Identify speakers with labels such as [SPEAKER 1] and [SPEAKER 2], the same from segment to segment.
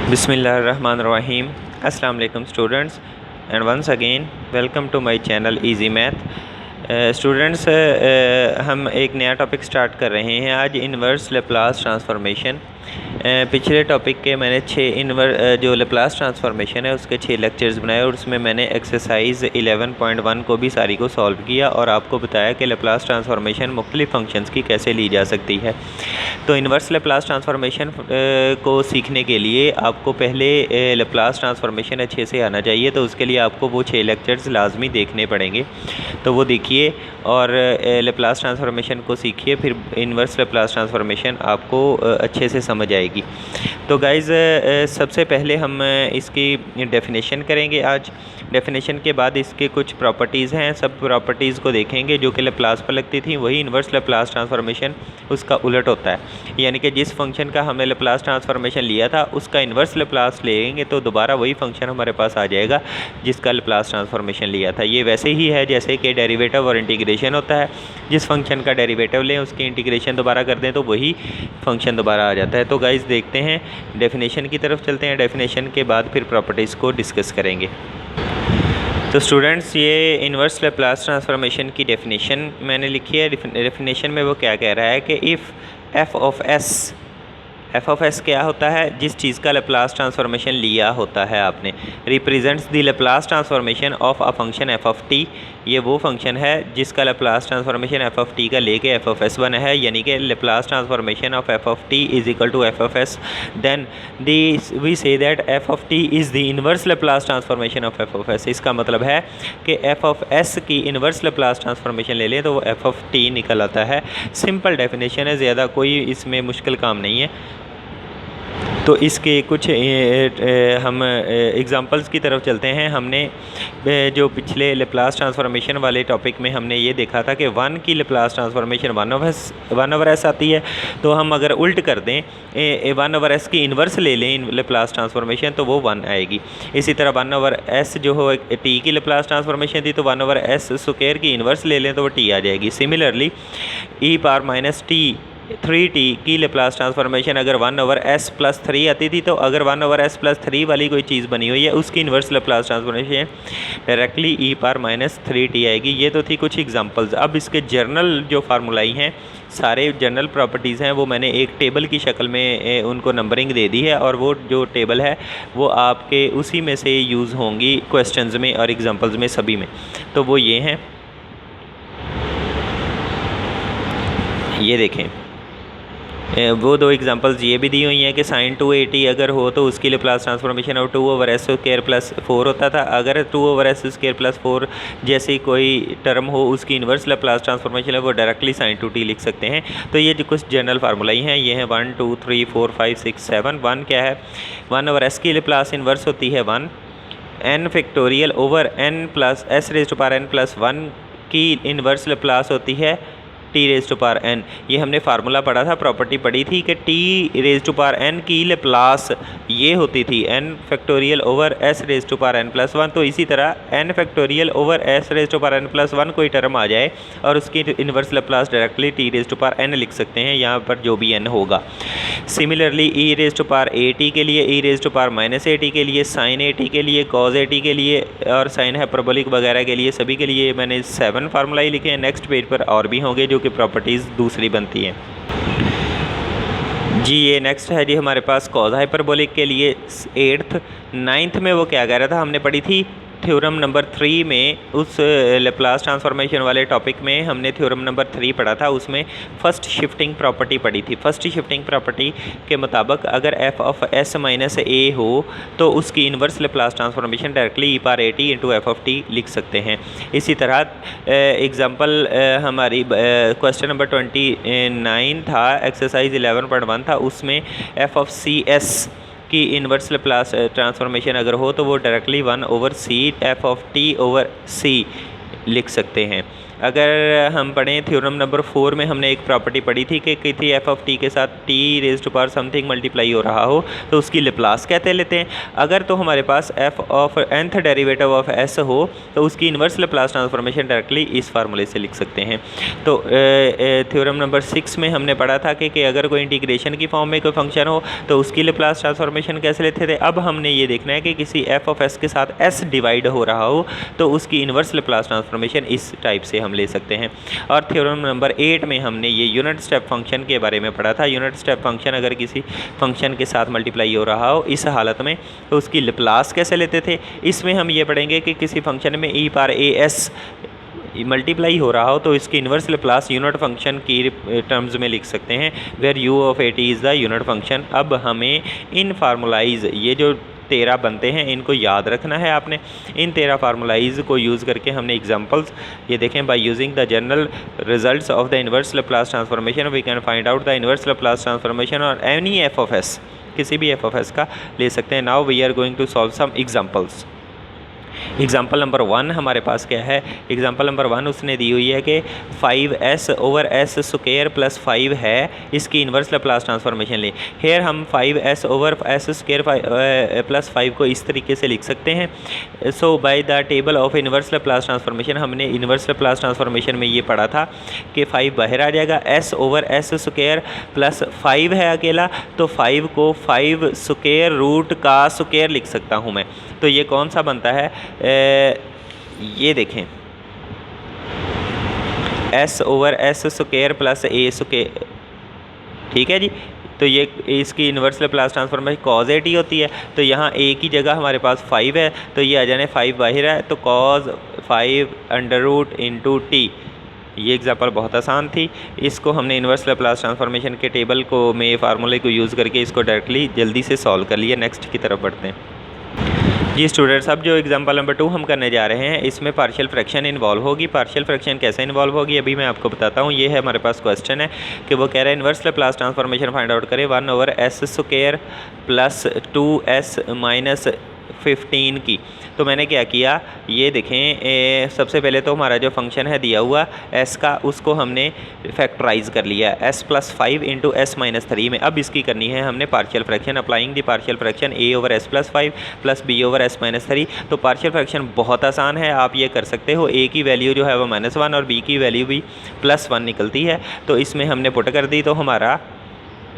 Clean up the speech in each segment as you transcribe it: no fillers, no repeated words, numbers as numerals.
[SPEAKER 1] बिस्मिल्लाहिर्रहमानिर्रहीम। अस्सलाम वालेकुम students and once again welcome to my channel easy math. Students हम एक नया टॉपिक स्टार्ट कर रहे हैं आज, इन्वर्स लेप्लास ट्रांसफॉर्मेशन। पिछले टॉपिक के मैंने जो लेप्लास ट्रांसफॉर्मेशन है उसके 6 लेक्चर्स बनाए और उसमें मैंने एक्सरसाइज 11.1 को भी सारी को सॉल्व किया और आपको बताया कि लेप्लास ट्रांसफॉर्मेशन मुख्तलिफ फंक्शंस की कैसे ली जा सकती है। तो इन्वर्स लेप्लास ट्रांसफॉर्मेशन को सीखने के लिए आपको पहले लेप्लास ट्रांसफॉर्मेशन अच्छे से आना चाहिए, तो उसके लिए आपको वो 6 लेक्चर्स लाजमी देखने पड़ेंगे। तो वो देखिए और लेप्लास ट्रांसफॉर्मेशन को सीखिए, फिर इन्वर्स लेप्लास ट्रांसफॉर्मेशन आपको अच्छे से समझ आएगी। तो गाइज़ सबसे पहले हम इसकी डेफिनेशन करेंगे आज। डेफिनेशन के बाद इसके कुछ प्रॉपर्टीज़ हैं, सब प्रॉपर्टीज़ को देखेंगे जो कि लेप्लास पर लगती थी, वही इन्वर्स लेप्लास ट्रांसफॉर्मेशन उसका उलट होता है। यानी कि जिस फंक्शन का हमने लेप्लास ट्रांसफॉर्मेशन लिया था उसका इन्वर्स लेप्लास लेंगे तो दोबारा वही फंक्शन हमारे पास आ जाएगा जिसका लेप्लास ट्रांसफॉर्मेशन लिया था। ये वैसे ही है जैसे कि डेरिवेटिव और इंटीग्रेशन होता है, जिस फंक्शन का डेरिवेटिव लें उसकी इंटीग्रेशन दोबारा कर दें तो वही फंक्शन दोबारा आ जाता है। तो गाइज़ देखते हैं, डेफिनेशन की तरफ चलते हैं। डेफिनेशन के बाद फिर प्रॉपर्टीज़ को डिस्कस करेंगे। तो स्टूडेंट्स ये इन्वर्स लेप्लास ट्रांसफॉर्मेशन की डेफिनेशन मैंने लिखी है। डेफिनेशन में वो क्या कह रहा है कि इफ़ एफ ऑफ एस क्या होता है, जिस चीज़ का लेप्लास ट्रांसफॉर्मेशन लिया होता है आपने, represents the Laplace transformation of a function f of t. ये वो फंक्शन है जिसका Laplace transformation f of t का लेके एफ ऑफ एस बना है, यानी कि Laplace transformation of f of t is equal to f of s. Then we say that f of t is the inverse Laplace transformation of f of s. इसका मतलब है कि f of s की inverse Laplace transformation ले लें तो वो F of T निकल आता है। सिंपल डेफिनेशन है, ज़्यादा कोई इसमें मुश्किल काम नहीं है। तो इसके कुछ हम एग्ज़ाम्पल्स की तरफ चलते हैं। हमने जो पिछले लेप्लास ट्रांसफॉर्मेशन वाले टॉपिक में हमने ये देखा था कि 1 की लेप्लास ट्रांसफॉर्मेशन 1 ओवर एस आती है। तो हम अगर उल्ट कर दें 1 ओवर एस की इन्वर्स ले लें लेप्लास ट्रांसफॉर्मेशन तो वो 1 आएगी। इसी तरह 1 ओवर एस जो हो टी की लेप्लास ट्रांसफॉर्मेशन थी तो 1 ओवर एस स्क्वायर की इन्वर्स ले लें तो वो टी आ जाएगी। सिमिलरली ई पावर माइनस टी 3t की लेप्लास ट्रांसफॉर्मेशन अगर 1 ओवर एस प्लस 3 आती थी, तो अगर 1 ओवर एस प्लस 3 वाली कोई चीज़ बनी हुई है उसकी इन्वर्स लेप्लास ट्रांसफॉर्मेशन डायरेक्टली ई पावर माइनस 3t आएगी। ये तो थी कुछ एग्जांपल्स। अब इसके जर्नल जो फार्मूलाई हैं, सारे जनरल प्रॉपर्टीज़ हैं, वो मैंने एक टेबल की शक्ल में उनको नंबरिंग दे दी है और वो जो टेबल है वो आपके उसी में से यूज़ होंगी क्वेश्चंस में और एग्जांपल्स में सभी में। तो वो ये हैं, ये देखें वो 2 एग्जांपल्स ये भी दी हुई हैं कि साइन 280 अगर हो तो उसकी लेप्लास ट्रांसफॉर्मेशन और 2 ओवर एस स्क्वायर प्लस 4 होता था। अगर 2 ओवर एस स्क्वायर प्लस 4 जैसी कोई टर्म हो उसकी इन्वर्स लेप्लास ट्रांसफॉर्मेशन है वो डायरेक्टली साइन 2t लिख सकते हैं। तो ये जो कुछ जनरल फार्मूला ही हैं ये हैं 1 2 3 4 5 6 7। 1 क्या है, 1 ओवर एस की लेप्लास इन्वर्स होती है 1, n factorial over n plus s raise to power n plus 1 की इन्वर्स लेप्लास होती है t raise to power n। ये हमने फार्मूला पढ़ा था, प्रॉपर्टी पढ़ी थी कि t raise to power n की लेप्लास ये होती थी n factorial over s raise to power n plus 1। तो इसी तरह n factorial over s raise to power n plus 1 कोई टर्म आ जाए और उसकी inverse Laplace directly t raise to power n लिख सकते हैं, यहाँ पर जो भी n होगा। Similarly e raise to power at के लिए, e raise to power minus at के लिए, साइन at के लिए, कॉज at के लिए और साइन हाइपरबोलिक वगैरह के लिए, सभी के लिए मैंने 7 फार्मूला ही लिखे हैं। नेक्स्ट पेज पर और भी होंगे जो की प्रॉपर्टीज़ दूसरी बनती हैं जी। ये नेक्स्ट है जी हमारे पास कॉज हाइपरबोलिक के लिए 8th 9th में वो क्या कह रहा था, हमने पढ़ी थी थ्योरम नंबर 3 में। उस लेप्लास ट्रांसफॉर्मेशन वाले टॉपिक में हमने थ्योरम नंबर 3 पढ़ा था, उसमें फर्स्ट शिफ्टिंग प्रॉपर्टी पढ़ी थी। फर्स्ट शिफ्टिंग प्रॉपर्टी के मुताबिक अगर एफ ऑफ एस माइनस ए हो तो उसकी inverse Laplace transformation directly E power A T into F of T लिख सकते हैं। इसी तरह एग्जांपल हमारी क्वेश्चन नंबर 29 था, एक्सरसाइज 11.1 था, उसमें एफ ऑफ सी एस की इन्वर्स लेप्लास ट्रांसफॉर्मेशन अगर हो तो वो directly 1 over C F of T over C लिख सकते हैं। अगर हम पढ़ें थ्योरम नंबर 4 में हमने एक प्रॉपर्टी पढ़ी थी कि किसी एफ ऑफ टी के साथ t raise to power something multiply हो रहा हो तो उसकी लेप्लास कहते लेते हैं। अगर तो हमारे पास F of nth derivative of S हो तो उसकी इन्वर्स लेप्लास ट्रांसफॉर्मेशन डायरेक्टली इस फार्मूले से लिख सकते हैं। तो थ्योरम नंबर 6 में हमने पढ़ा था कि अगर कोई इंटीग्रेशन की फॉर्म में कोई फंक्शन हो तो उसकी लेप्लास ट्रांसफॉर्मेशन कैसे लेते थे। अब हमने ये देखना है कि किसी एफ ऑफ एस के साथ एस डिवाइड हो रहा हो तो उसकी इन्वर्स लेप्लास ट्रांसफॉर्मेशन इस टाइप से हम ले सकते हैं। और थ्योरम नंबर 8 में हमने ये यूनिट स्टेप फंक्शन के बारे में पढ़ा था। यूनिट स्टेप फंक्शन अगर किसी फंक्शन के साथ मल्टीप्लाई हो रहा हो इस हालत में तो उसकी लेप्लास कैसे लेते थे। इसमें हम ये पढ़ेंगे कि किसी फंक्शन में e power A S multiply हो रहा हो तो इसकी इन्वर्स लेप्लास यूनिट फंक्शन की टर्म्स में लिख सकते हैं, where u of a t is the unit function. अब हमें इन फार्मूलाइज ये जो 13 बनते हैं इनको याद रखना है आपने। इन 13 फार्मूलाइज को यूज़ करके हमने एग्जांपल्स ये देखें, by using the general results of the inverse Laplace transformation we can find out the inverse Laplace transformation और एनी एफ ऑफ एस, किसी भी एफ ऑफ एस का ले सकते हैं। Now we are going to solve some examples. Example number 1 हमारे पास क्या है। एग्जाम्पल नंबर 1 उसने दी हुई है कि 5s over S square plus 5 है, इसकी इन्वर्स लेप्लास ट्रांसफॉर्मेशन ले। हेयर हम 5s over S square plus 5 को इस तरीके से लिख सकते हैं। So by the table of inverse Laplace transformation हमने इन्वर्स लेप्लास ट्रांसफॉर्मेशन में ये पढ़ा था कि 5 बाहर आ जाएगा, s over S square plus 5 है अकेला तो 5 को 5 स्क्वायर रूट का स्क्वायर लिख सकता हूँ मैं। तो ये कौन सा बनता है, ये देखें s over S square plus ए स्क्वायर, ठीक है जी। तो ये इसकी inverse Laplace transformation cos A T होती है। तो यहाँ a की जगह हमारे पास 5 है तो ये आ जाने 5 बाहर है तो cos 5 under root into t. ये एग्जांपल बहुत आसान थी, इसको हमने इन्वर्स लेप्लास ट्रांसफॉर्मेशन के टेबल को में फार्मूले को यूज़ करके इसको डायरेक्टली जल्दी से सॉल्व कर लिया। नेक्स्ट की तरफ बढ़ते हैं जी स्टूडेंट्स। अब जो एग्जांपल नंबर 2 हम करने जा रहे हैं इसमें पार्शियल फ्रैक्शन इन्वॉल्व होगी। पार्शियल फ्रैक्शन कैसे इन्वॉल्व होगी अभी मैं आपको बताता हूँ। ये है हमारे पास क्वेश्चन है कि वो कह रहा है inverse Laplace transformation find out करें 1 over S square plus 2s minus 15 की। तो मैंने क्या किया, ये देखें सबसे पहले तो हमारा जो फंक्शन है दिया हुआ s का उसको हमने फैक्टराइज कर लिया s plus 5 into S minus 3 में। अब इसकी करनी है हमने partial fraction applying the partial fraction a over s plus 5 plus b over s minus 3। तो पार्शियल फ्रैक्शन बहुत आसान है, आप ये कर सकते हो। a की वैल्यू जो है वो -1 और b की वैल्यू भी +1 निकलती है। तो इसमें हमने पुट कर दी तो हमारा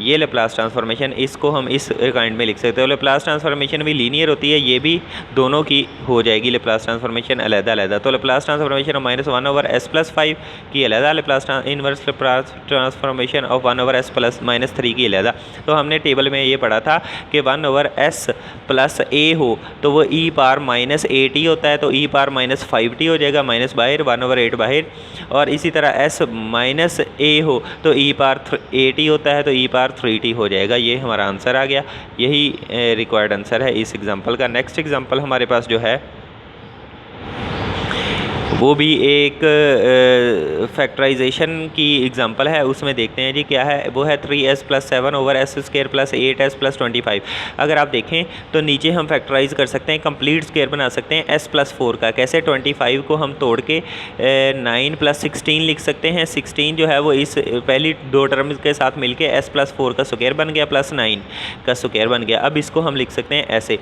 [SPEAKER 1] ये लेप्लास ट्रांसफॉर्मेशन इसको हम इस काइंड में लिख सकते हो। लेप्लास ट्रांसफॉर्मेशन भी लीनियर होती है, ये भी दोनों की हो जाएगी लेप्लास ट्रांसफॉर्मेशन अलग-अलग। तो Laplace transformation of -1 over s plus 5 की अलग, Laplace inverse Laplace transformation of 1 over s plus -3 की अलग। तो हमने टेबल में ये पढ़ा था कि 1 ओवर s प्लस a हो तो वो e पावर -8t होता है, तो e पावर -5t हो जाएगा, माइनस बाहर 1 ओवर 8 बाहर। और इसी तरह s माइनस a हो तो e पावर 8t होता है, तो e पावर 3t हो जाएगा। ये हमारा आंसर आ गया, यही रिक्वायर्ड आंसर है इस एग्जांपल का। नेक्स्ट एग्जांपल हमारे पास जो है वो भी एक फैक्टराइजेशन की एग्जांपल है। उसमें देखते हैं जी क्या है, वो है 3s plus 7 over S square plus 8s plus 25। अगर आप देखें तो नीचे हम फैक्टराइज कर सकते हैं, कंप्लीट स्क्वायर बना सकते हैं s प्लस 4 का। कैसे, 25 को हम तोड़ के 9 प्लस 16 लिख सकते हैं। 16 जो है वो इस पहली 2 टर्म्स के साथ मिलके s प्लस 4 का स्क्वायर बन गया प्लस 9 का स्क्वायर बन गया। अब इसको हम लिख सकते हैं ऐसे,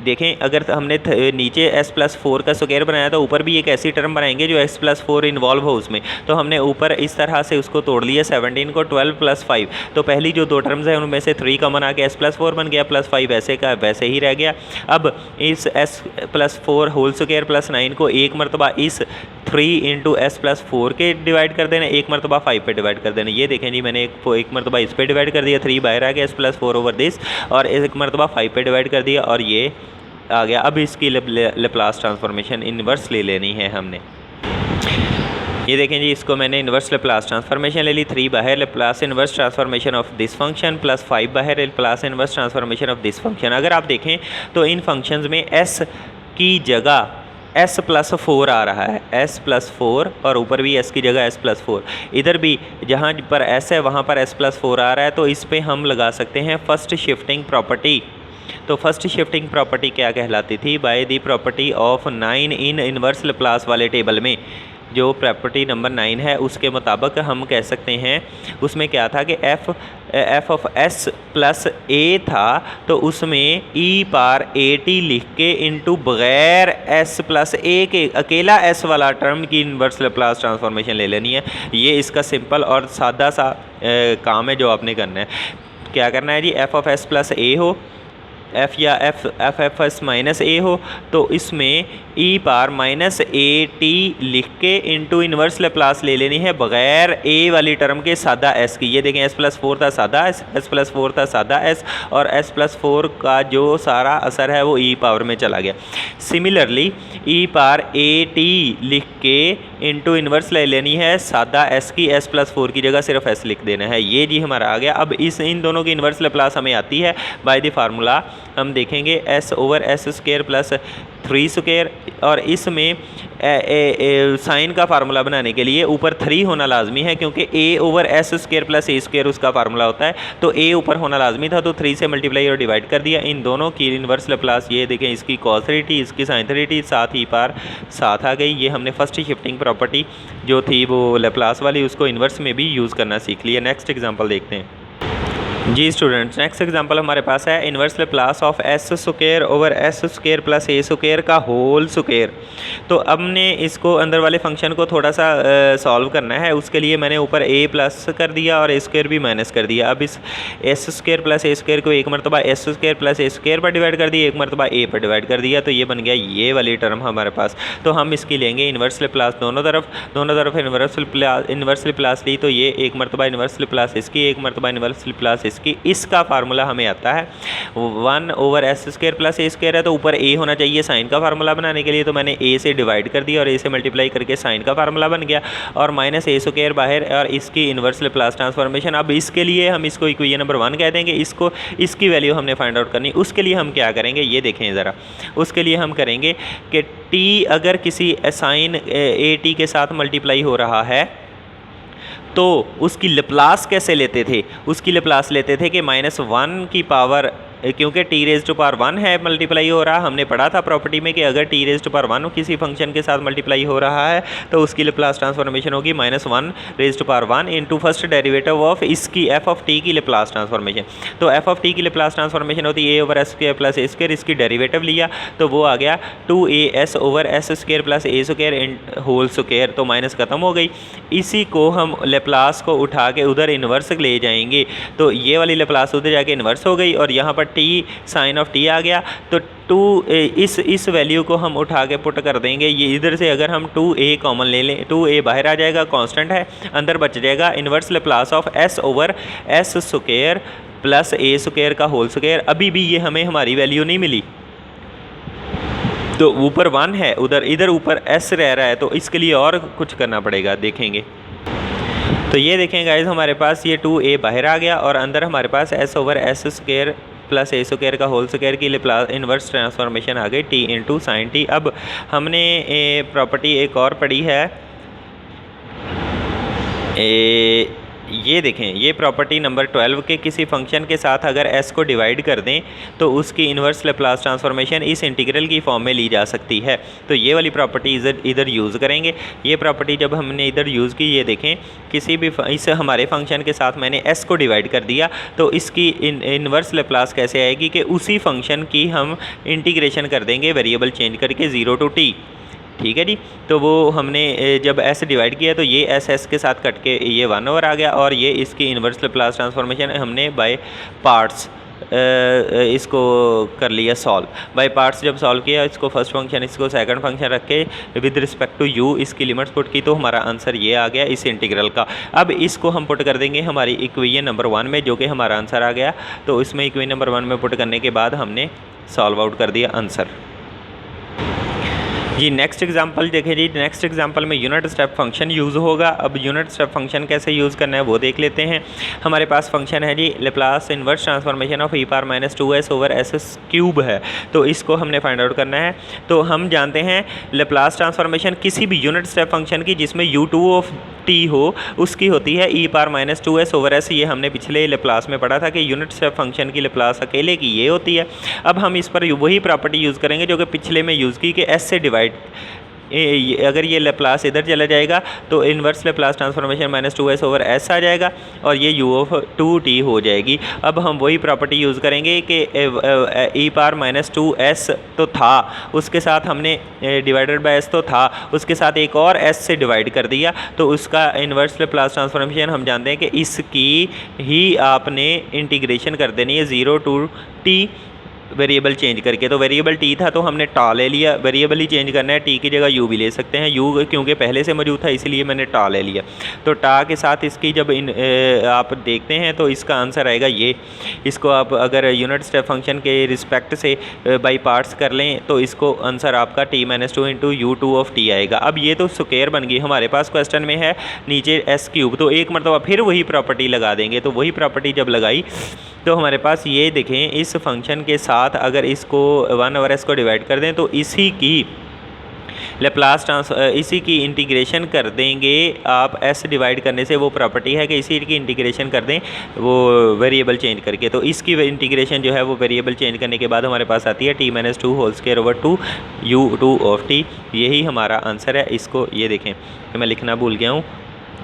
[SPEAKER 1] देखें अगर हमने नीचे s प्लस 4 का स्क्वायर बनाया तो ऊपर भी एक ऐसी टर्म बनाएंगे जो s प्लस 4 इन्वॉल्व हो उसमें। तो हमने ऊपर इस तरह से उसको तोड़ लिया 17 को 12 प्लस 5। तो पहली जो 2 टर्म्स हैं उनमें से 3 कॉमन आके s प्लस 4 बन गया, प्लस 5 ऐसे का वैसे ही रह गया। अब इस s plus 4 whole square plus 9 को एक मरतबा इस 3 इंटू एस प्लस 4 के डिवाइड कर देना, एक मरतबा 5 पे डिवाइड कर देना। ये देखें जी मैंने एक मरतबा इस पे डिवाइड कर दिया, 3 बाहर आ गया s प्लस 4 ओवर दिस, और एक मरतबा 5 पे डिवाइड कर दिया और ये आ गया। अब इसकी लेप्लास ट्रांसफॉर्मेशन इन्वर्स ले लेनी है हमने। ये देखें जी, इसको मैंने इन्वर्स लेप्लास ट्रांसफॉर्मेशन ले ली। 3 बाहर Laplace inverse transformation of this function plus 5 बाहर Laplace inverse transformation of this function. अगर आप देखें तो इन फंक्शंस में s की जगह s प्लस 4 आ रहा है, s प्लस 4, और ऊपर भी s की जगह s प्लस 4। इधर भी जहाँ पर s है वहाँ पर s प्लस 4 आ रहा है, तो इस पर हम लगा सकते हैं फर्स्ट शिफ्टिंग प्रॉपर्टी। तो फर्स्ट शिफ्टिंग प्रॉपर्टी क्या कहलाती थी, by the property of 9 in inverse Laplace वाले टेबल में। जो प्रॉपर्टी नंबर 9 है उसके मुताबिक हम कह सकते हैं, उसमें क्या था कि एफ ऑफ एस प्लस ए था, तो उसमें ई पार ए टी लिख के इंटू बग़ैर एस प्लस ए के अकेला एस वाला टर्म की इन्वर्स लेप्लास ट्रांसफॉर्मेशन ले लेनी है। ये इसका सिंपल और सादा सा काम है जो आपने करना है। क्या करना है जी, एफ ऑफ एस प्लस ए हो, एफ या एफ एस माइनस ए हो, तो इसमें ई पार माइनस ए टी लिख के इंटू इन्वर्स लेप्लास ले लेनी है बग़ैर ए वाली टर्म के सादा एस की। ये देखें एस प्लस 4 था सादा एस प्लस 4 था सादा एस, और एस प्लस 4 का जो सारा असर है वो ई पावर में चला गया। Similarly E par A T लिख के इंटू इन्वर्स ले लेनी है सादा एस की, एस प्लस 4 की जगह सिर्फ एस लिख देना है। ये जी हमारा आ गया। अब इन दोनों की इन्वर्स लेप्लास हमें आती है बाय द फार्मूला। हम देखेंगे S over S square plus 3 square, और इसमें साइन का फार्मूला बनाने के लिए ऊपर 3 होना लाजमी है, क्योंकि ए ओवर एस स्क्वायर प्लस ए स्क्वायर उसका फार्मूला होता है, तो ए ऊपर होना लाजमी था, तो 3 से मल्टीप्लाई और डिवाइड कर दिया। इन दोनों की इन्वर्स लेप्लास ये देखें, इसकी cos 3t इसकी sin 3t, साथ ही पार साथ आ गई। ये हमने फर्स्ट शिफ्टिंग प्रॉपर्टी जो थी वो लेप्लास वाली, उसको इन्वर्स में भी यूज़ करना सीख लिया। नेक्स्ट एग्जाम्पल देखते हैं जी स्टूडेंट्स। नेक्स्ट एग्जांपल हमारे पास है inverse Laplace of S square over S square plus A square का होल स्क्वायर। तो अब हमने इसको अंदर वाले फंक्शन को थोड़ा सा सॉल्व करना है। उसके लिए मैंने ऊपर ए प्लस कर दिया और ए स्क्वायर भी माइनस कर दिया। अब इस एस स्क्वायर प्लस ए स्क्वायर को एक मरतबा एस स्क्वायर प्लस ए स्क्वायर पर डिवाइड कर दिया, एक मरतबा ए पर डिवाइड कर दिया, तो ये बन गया ये वाली टर्म हमारे पास। तो हम इसकी लेंगे इन्वर्स लेप्लास दोनों तरफ इन्वर्स लेप्लास ली, तो ये एक मरतबा इन्वर्स लेप्लास इसकी, एक मरतबा इन्वर्स लेप्लास इसकी। इसका फार्मूला हमें आता है 1 ओवर एस स्क्वायर प्लस ए स्क्वायर है, तो ऊपर ए होना चाहिए साइन का फार्मूला बनाने के लिए, तो मैंने ए से डिवाइड कर दिया और ए से मल्टीप्लाई करके साइन का फार्मूला बन गया, और माइनस ए स्क्वायर बाहर और इसकी इन्वर्स लेप्लास ट्रांसफॉर्मेशन। अब इसके लिए हम इसको इक्वेशन नंबर 1 कह देंगे, इसकी वैल्यू हमने फाइंड आउट करनी। उसके लिए हम क्या करेंगे ये देखें ज़रा। उसके लिए हम करेंगे कि टी अगर किसी साइन ए टी के साथ मल्टीप्लाई हो रहा है तो उसकी लेप्लास कैसे लेते थे, उसकी लेप्लास लेते थे कि -1 की पावर, क्योंकि टी रेज़ टू पावर 1 है मल्टीप्लाई हो रहा। हमने पढ़ा था प्रॉपर्टी में कि अगर टी रेज़ टू पावर 1 किसी फंक्शन के साथ मल्टीप्लाई हो रहा है तो उसकी लेप्लास ट्रांसफॉर्मेशन होगी -1 raise to power 1 into first derivative of इसकी एफ ऑफ टी की लेप्लास ट्रांसफॉर्मेशन। तो एफ ऑफ टी की लेप्लास ट्रांसफॉर्मेशन होती है A over S square plus A square, इसकी डेरिवेटिव लिया तो वो आ गया 2as over S square plus ए स्क्वायर होल स्क्वायर, तो माइनस ख़त्म हो गई। इसी को हम लेप्लास को उठा के उधर इन्वर्स ले जाएंगे, तो ये वाली लेप्लास उधर जाके इन्वर्स हो गई और यहाँ पर टी साइन ऑफ टी आ गया, तो 2 इस वैल्यू को हम उठा के पुट कर देंगे। ये इधर से अगर हम 2a कॉमन ले लें, 2a बाहर आ जाएगा, कांस्टेंट है, अंदर बच जाएगा inverse Laplace of s over S square plus A square का होल स्क्वायर। अभी भी ये हमें हमारी वैल्यू नहीं मिली, तो ऊपर 1 है, इधर ऊपर s रह रहा है, तो इसके लिए और कुछ करना पड़ेगा, देखेंगे। तो ये देखें गाइस, हमारे पास ये 2a बाहर आ गया और अंदर हमारे पास s over S square plus ए स्क्वायर का होल स्क्वायर की इन्वर्स ट्रांसफॉर्मेशन आ गई t इंटू साइन टी। अब हमने प्रॉपर्टी एक और पढ़ी है, ये देखें, ये प्रॉपर्टी नंबर 12 के किसी फंक्शन के साथ अगर s को डिवाइड कर दें तो उसकी इन्वर्स लेप्लास ट्रांसफॉर्मेशन इस इंटीग्रल की फॉर्म में ली जा सकती है। तो ये वाली प्रॉपर्टी इधर यूज़ करेंगे। ये प्रॉपर्टी जब हमने इधर यूज़ की, ये देखें, किसी भी इस हमारे फंक्शन के साथ मैंने s को डिवाइड कर दिया, तो इसकी इन्वर्स लेप्लास कैसे आएगी कि उसी फंक्शन की हम इंटीग्रेशन कर देंगे वेरिएबल चेंज करके 0 to t। ठीक है जी। तो वो हमने जब s डिवाइड किया तो ये s के साथ कट के ये 1 ओवर आ गया, और ये इसकी इन्वर्स लेप्लास ट्रांसफॉर्मेशन हमने बाय पार्ट्स इसको कर लिया सॉल्व। बाय पार्ट्स जब सॉल्व किया, इसको फर्स्ट फंक्शन इसको सेकंड फंक्शन रख के विद रिस्पेक्ट टू u इसकी लिमिट्स पुट की, तो हमारा आंसर ये आ गया इस इंटीग्रल का। अब इसको हम पुट कर देंगे हमारी इक्वेशन नंबर 1 में, जो कि हमारा आंसर आ गया। तो इसमें इक्वेशन नंबर 1 में पुट करने के बाद हमने सॉल्व आउट कर दिया आंसर जी। नेक्स्ट एग्जांपल देखें जी। नेक्स्ट एग्जांपल में यूनिट स्टेप फंक्शन यूज़ होगा। अब यूनिट स्टेप फंक्शन कैसे यूज़ करना है वो देख लेते हैं। हमारे पास फंक्शन है जी Laplace inverse transformation of E power -2s over S cube है, तो इसको हमने फाइंड आउट करना है। तो हम जानते हैं लेप्लास ट्रांसफॉर्मेशन किसी भी यूनिट स्टेप फंक्शन की जिसमें u2 ऑफ t हो उसकी होती है ई पावर -2s ओवर एस। ये हमने पिछले लेप्लास में पढ़ा था कि यूनिट स्टेप फंक्शन की लेप्लास अकेले की ये होती है। अब हम इस पर वही प्रॉपर्टी यूज़ करेंगे जो कि पिछले में यूज़ की कि s से डिवाइड अगर ये लेप्लास इधर चला जाएगा तो inverse Laplace transformation -2s over s आ जाएगा और ये u(2t) हो जाएगी। अब हम वही प्रॉपर्टी यूज़ करेंगे कि e⁻⁻2s तो था, उसके साथ हमने डिवाइडेड बाय s तो था, उसके साथ एक और s से डिवाइड कर दिया, तो उसका इन्वर्स लेप्लास ट्रांसफॉर्मेशन हम जानते हैं कि इसकी ही आपने इंटीग्रेशन कर देनी है 0 to t वेरिएबल चेंज करके। तो वेरिएबल टी था तो हमने टा ले लिया, वेरिएबल ही चेंज करना है, टी की जगह यू भी ले सकते हैं, यू क्योंकि पहले से मौजूद था इसलिए मैंने टा ले लिया। तो टा के साथ इसकी जब आप देखते हैं तो इसका आंसर आएगा ये। इसको आप अगर यूनिट स्टेप फंक्शन के रिस्पेक्ट से बाई पार्ट्स कर लें तो इसको आंसर आपका t-2 इंटू u2 आएगा। अब ये तो स्क्वायर बन गई, हमारे पास क्वेश्चन में है नीचे s3, तो एक मरतबा फिर वही प्रॉपर्टी लगा देंगे। तो वही प्रॉपर्टी जब लगाई तो हमारे पास ये देखें, इस फंक्शन के साथ अगर इसको 1/s को डिवाइड कर दें तो इसी की लेप्लास इसी की इंटीग्रेशन कर देंगे आप। s डिवाइड करने से वो प्रॉपर्टी है कि इसी की इंटीग्रेशन कर दें वो वेरिएबल चेंज करके। तो इसकी इंटीग्रेशन जो है वो वेरिएबल चेंज करने के बाद हमारे पास आती है t-2 u2 यही हमारा आंसर है। इसको ये देखें कि मैं लिखना भूल गया हूँ,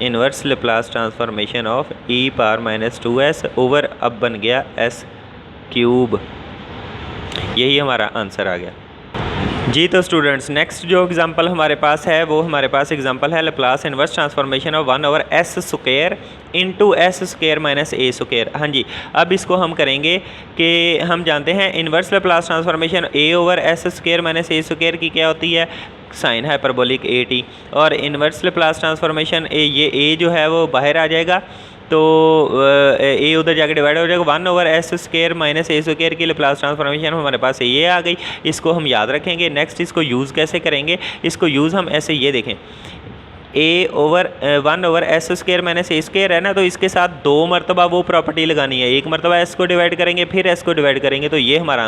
[SPEAKER 1] inverse Laplace transformation of e⁻⁻2s over अब बन गया s3, यही हमारा आंसर आ गया जी। तो स्टूडेंट्स नेक्स्ट जो एग्जांपल हमारे पास है वो हमारे पास एग्जांपल है Laplace inverse transformation of 1/s² into s² - a²। हाँ जी, अब इसको हम करेंगे कि हम जानते हैं inverse Laplace transformation a/s² - a² की क्या होती है, साइन हाइपरबोलिक at, और इन्वर्स लेप्लास ट्रांसफॉर्मेशन ये a जो है वो बाहर आ जाएगा तो a उधर जाके डिवाइड हो जाएगा 1/s² - a² की लेप्लास ट्रांसफॉर्मेशन हमारे पास ये आ गई। इसको हम याद रखेंगे। नेक्स्ट इसको यूज़ कैसे करेंगे, इसको यूज़ हम ऐसे ये देखें, a/1/s² - a² है ना, तो इसके साथ दो मरतबा वो प्रॉपर्टी लगानी है, एक मरतबा s को डिवाइड करेंगे फिर s को डिवाइड करेंगे, तो ये हमारा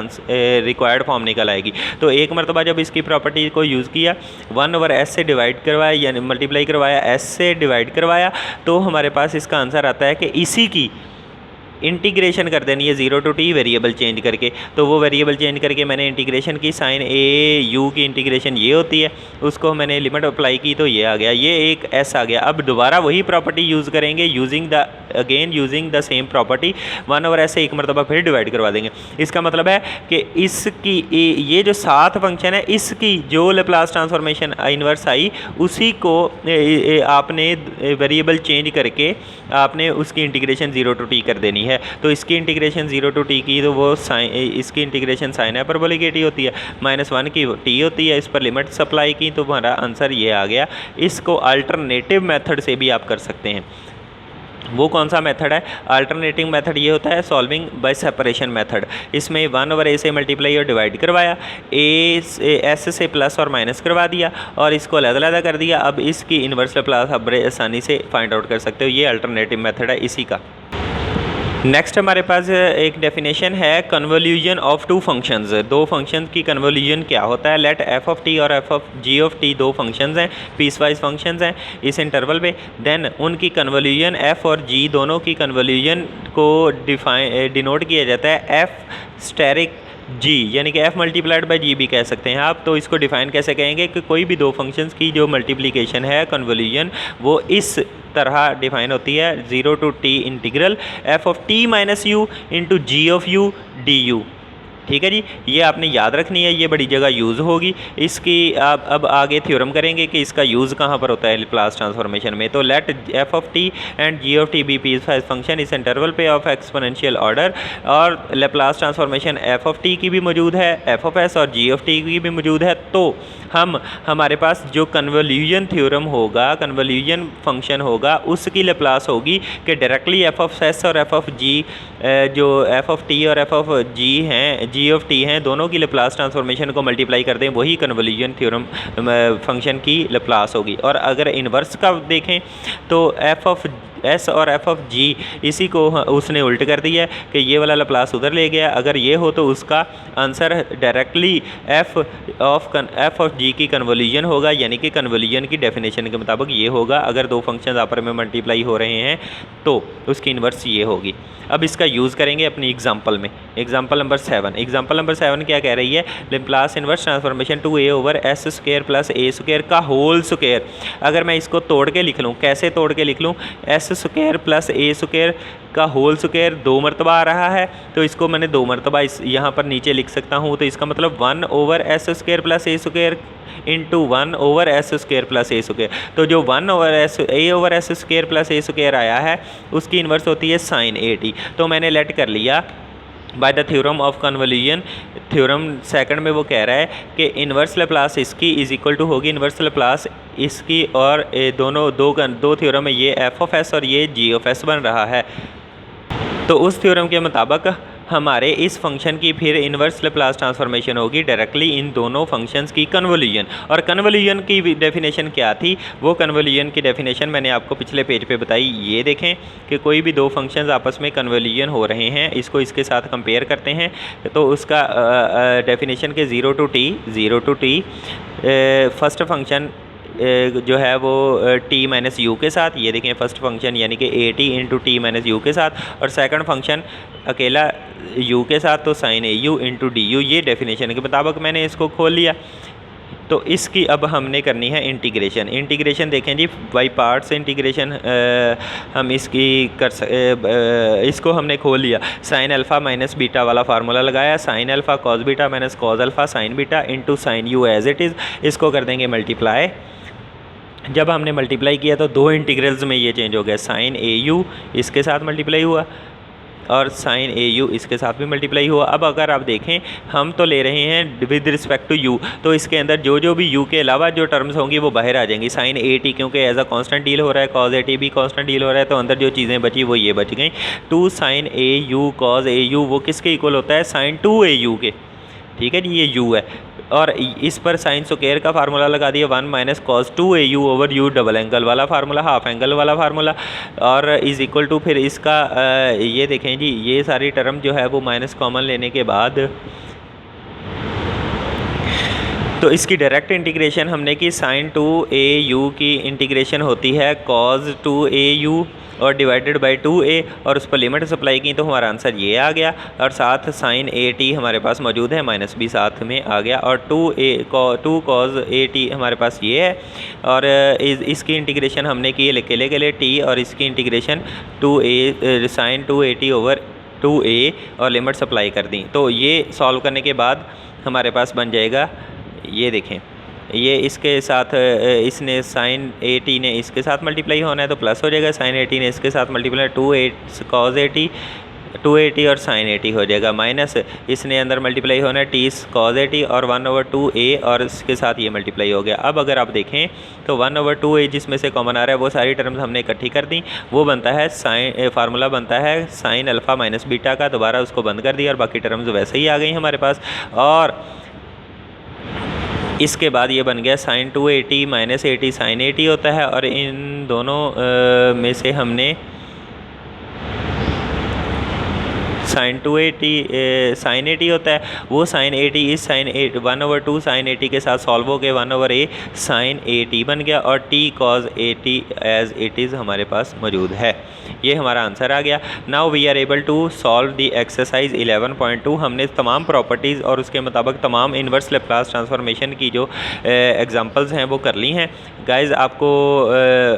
[SPEAKER 1] रिक्वायर्ड फॉर्म निकल आएगी। तो एक मरतबा जब इसकी प्रॉपर्टी को यूज़ किया, 1/s से डिवाइड करवाया यानी मल्टीप्लाई करवाया, s से डिवाइड करवाया, तो हमारे पास इसका आंसर आता है कि इसी की इंटीग्रेशन कर देनी है 0 to t वेरिएबल चेंज करके। तो वो वेरिएबल चेंज करके मैंने इंटीग्रेशन की, साइन a u की इंटीग्रेशन ये होती है, उसको मैंने लिमिट अप्लाई की तो ये आ गया, ये एक s आ गया। अब दोबारा वही प्रॉपर्टी यूज़ करेंगे using the same property, 1/s से एक मरतबा फिर डिवाइड करवा देंगे। इसका मतलब है कि इसकी ये जो साथ फंक्शन है इसकी जो लेप्लास ट्रांसफॉर्मेशन इन्वर्स आई उसी को आपने वेरिएबल चेंज करके आपने उसकी इंटीग्रेशन 0 to t कर देनी है। तो इसकी इंटीग्रेशन 0 to t की तो वो साइन, इसकी इंटीग्रेशन साइन हाइपरबोलिक at होती है, -1 की t होती है, इस पर लिमिट सप्लाई की तो हमारा आंसर ये आ गया। इसको अल्टरनेटिव मेथड से भी आप कर सकते हैं। वो कौन सा मेथड है, अल्टरनेटिव मेथड ये होता है सॉल्विंग बाय सेपरेशन मेथड। इसमें 1/a से मल्टीप्लाई और डिवाइड करवाया, s से प्लस और माइनस करवा दिया और इसको अलग-अलग कर दिया। अब इसकी इन्वर्स लेप्लास आप बड़े आसानी से फाइंड आउट कर सकते हो। ये अल्टरनेटिव मेथड है इसी का। नेक्स्ट हमारे पास एक डेफिनेशन है कन्वोल्यूशन ऑफ टू फंक्शंस। दो फंक्शंस की कन्वोल्यूशन क्या होता है। लेट f(t) और f(g)(t) दो फंक्शंस हैं, पीसवाइज फंक्शंस हैं इस इंटरवल पे। देन उनकी कन्वोल्यूशन f और g दोनों की कन्वोल्यूशन को डिनोट किया जाता है f स्टेरिक g, यानी कि f मल्टीप्लाइड बाई g भी कह सकते हैं आप। तो इसको डिफाइन कैसे कहेंगे कि कोई भी दो फंक्शंस की जो मल्टीप्लिकेशन है कन्वोल्यूशन वो इस तरह डिफाइन होती है 0 to t integral f(t - u) into g(u) du। ठीक है जी, ये आपने याद रखनी है, ये बड़ी जगह यूज़ होगी। इसकी आप अब आगे थ्योरम करेंगे कि इसका यूज़ कहाँ पर होता है लेप्लास ट्रांसफॉर्मेशन में। तो let f(t) and g(t) be piecewise function इस इंटरवल पे ऑफ एक्सपोनेंशियल ऑर्डर, और लेप्लास ट्रांसफॉर्मेशन f(t) की भी मौजूद है, f(s) और g(t) की भी मौजूद है। तो हमारे पास जो कन्वोल्यूशन थ्योरम होगा, कन्वोल्यूशन फंक्शन होगा, उसकी लेप्लास होगी कि डायरेक्टली f(s) और f(g) जो f(t) और f(g) हैं, g(t) हैं, दोनों की लेप्लास ट्रांसफॉर्मेशन को मल्टीप्लाई कर दें, वही कन्वोल्यूशन थ्योरम फंक्शन की लेप्लास होगी। और अगर इन्वर्स का देखें तो एस और एफ ऑफ जी इसी को उसने उल्ट कर दिया कि ये वाला लैप्लास उधर ले गया। अगर ये हो तो उसका आंसर डायरेक्टली एफ ऑफ जी की कन्वोल्यूशन होगा, यानी कि कन्वोल्यूशन की डेफिनेशन के मुताबिक ये होगा। अगर दो फंक्शन आपस में मल्टीप्लाई हो रहे हैं तो उसकी इन्वर्स ये होगी। अब इसका यूज़ करेंगे अपनी एग्जांपल में। Example number 7। एग्जांपल नंबर 7 क्या कह रही है? Laplace inverse transformation to a over S square plus A square का होल स्क्वायर। अगर मैं इसको तोड़ के लिख लूँ, कैसे तोड़ के लिख लूँ? एस स्क्वायर प्लस ए स्क्वायर का होल स्क्वायर 2 मरतबा आ रहा है, तो इसको मैंने 2 मरतबा इस यहाँ पर नीचे लिख सकता हूँ। तो इसका मतलब 1 ओवर एस स्क्वायर प्लस ए square into 1 over S square plus ए स्क्वायर। तो जो 1 ओवर एस स्क्वायर प्लस ए स्क्वायर आया है उसकी इन्वर्स होती है साइन ए टी। तो मैंने लेट कर लिया by the theorem of convolution. Theorem second में वो कह रहा है कि इन्वर्स लैप्लास इसकी इज इक्वल टू होगी इन्वर्स लैप्लास इसकी, और दोनों दो थ्योरम में ये एफ ऑफ एस और ये जी ऑफ एस बन रहा है। तो उस थ्योरम के मुताबिक हमारे इस फंक्शन की फिर इन्वर्स लैप्लास ट्रांसफॉर्मेशन होगी डायरेक्टली इन दोनों फंक्शंस की कन्वोल्यूशन। और कन्वोल्यूशन की डेफिनेशन क्या थी? वो कन्वोल्यूशन की डेफिनेशन मैंने आपको पिछले पेज पे बताई। ये देखें कि कोई भी दो फंक्शंस आपस में कन्वोल्यूशन हो रहे हैं, इसको इसके साथ कंपेयर करते हैं तो उसका डेफिनेशन के 0 टू टी फर्स्ट फंक्शन जो है वो t माइनस यू के साथ, ये देखें फर्स्ट फंक्शन यानी कि A T into T minus you के साथ, और सेकंड फंक्शन अकेला u के साथ तो sin a u into d u. ये डेफिनेशन के मुताबिक मैंने इसको खोल लिया। तो इसकी अब हमने करनी है इंटीग्रेशन देखें जी बाई पार्ट्स इंटीग्रेशन हम इसकी इसको हमने खोल लिया। साइन अल्फ़ा माइनस बीटा वाला फार्मूला लगाया, sin alpha cos beta minus cos alpha sin beta into sin u as it is. इसको कर देंगे मल्टीप्लाई। जब हमने मल्टीप्लाई किया तो दो इंटीग्रल्स में ये चेंज हो गया, साइन ए यू इसके साथ मल्टीप्लाई हुआ और साइन ए यू इसके साथ भी मल्टीप्लाई हुआ। अब अगर आप देखें हम तो ले रहे हैं विद रिस्पेक्ट टू यू, तो इसके अंदर जो भी यू के अलावा जो टर्म्स होंगी वो बाहर आ जाएंगी। साइन ए टी क्योंकि एज अ कांस्टेंट डील हो रहा है, कॉज ए टी भी कांस्टेंट डील हो रहा है, तो अंदर जो चीज़ें बची वो ये बच गई। 2 sin a u cos a u वो किसके इक्वल होता है? साइन 2 ए यू के। ठीक है जी, ये यू है और इस पर साइन स्क्वायर का फार्मूला लगा दिया 1 minus cos 2 A you over U double angle वाला फार्मूला, हाफ एंगल वाला फार्मूला, और इज़ इक्वल टू फिर इसका ये देखें जी ये सारी टर्म जो है वो माइनस कॉमन लेने के बाद तो इसकी डायरेक्ट इंटीग्रेशन हमने की साइन 2 ए यू की इंटीग्रेशन होती है कॉज 2 ए यू और डिवाइडेड बाई 2a और उस पर लिमिट सप्लाई की तो हमारा आंसर ये आ गया। और साथ साइन ए टी हमारे पास मौजूद है, माइनस भी साथ में आ गया, और 2 कॉज ए टी हमारे पास ये है। और इसकी इंटीग्रेशन हमने की अकेले के लिए टी, और इसकी integration 2a sign 2a over 2a और लिमिट सप्लाई कर दी। तो ये सॉल्व करने के बाद हमारे पास बन जाएगा, ये देखें ये इसके साथ इसने साइन ए टी ने इसके साथ मल्टीप्लाई होना है तो प्लस हो जाएगा, साइन ए टी ने इसके साथ मल्टीप्लाई 2 कॉज ए टी 280 और साइन 80 हो जाएगा, माइनस इसने अंदर मल्टीप्लाई होना है टी कॉज 80 और 1/2a और इसके साथ ये मल्टीप्लाई हो गया। अब अगर आप देखें तो 1/2a जिसमें से कॉमन आ रहा है वो सारी टर्म्स हमने इकट्ठी कर दी, वो बनता है साइन फार्मूला बनता है साइन अल्फ़ा माइनस बीटा का, दोबारा उसको बंद कर दिया और बाकी टर्म्स वैसे ही आ गई हमारे पास। और इसके बाद ये बन गया साइन 280 माइनस 80 साइन 80 होता है, और इन दोनों में से हमने साइन 280 साइन 80 होता है, वो साइन 80 इस साइन 1/2 साइन 80 के साथ सॉल्व हो गए 1/a साइन 80 बन गया, और t cos 80 as it is हमारे पास मौजूद है। ये हमारा आंसर आ गया। Now we are able to solve the exercise 11.2। हमने तमाम प्रॉपर्टीज़ और उसके मुताबिक तमाम इन्वर्स लैप्लास ट्रांसफॉर्मेशन की जो एग्जांपल्स हैं वो कर ली हैं। गाइज़ आपको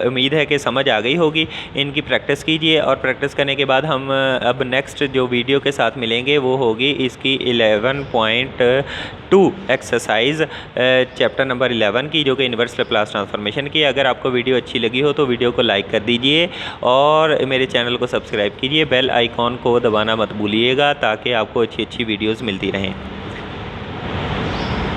[SPEAKER 1] उम्मीद है कि समझ आ गई होगी, इनकी प्रैक्टिस कीजिए, और प्रैक्टिस करने के बाद हम अब नेक्स्ट जो वीडियो के साथ मिलेंगे वो होगी इसकी 11.2 एक्सरसाइज चैप्टर नंबर 11 की, जो कि इन्वर्स लैप्लास ट्रांसफॉर्मेशन की। अगर आपको वीडियो अच्छी लगी हो तो वीडियो को लाइक कर दीजिए और मेरे चैनल को सब्सक्राइब कीजिए, बेल आइकॉन को दबाना मत भूलिएगा ताकि आपको अच्छी अच्छी वीडियोज़ मिलती रहें।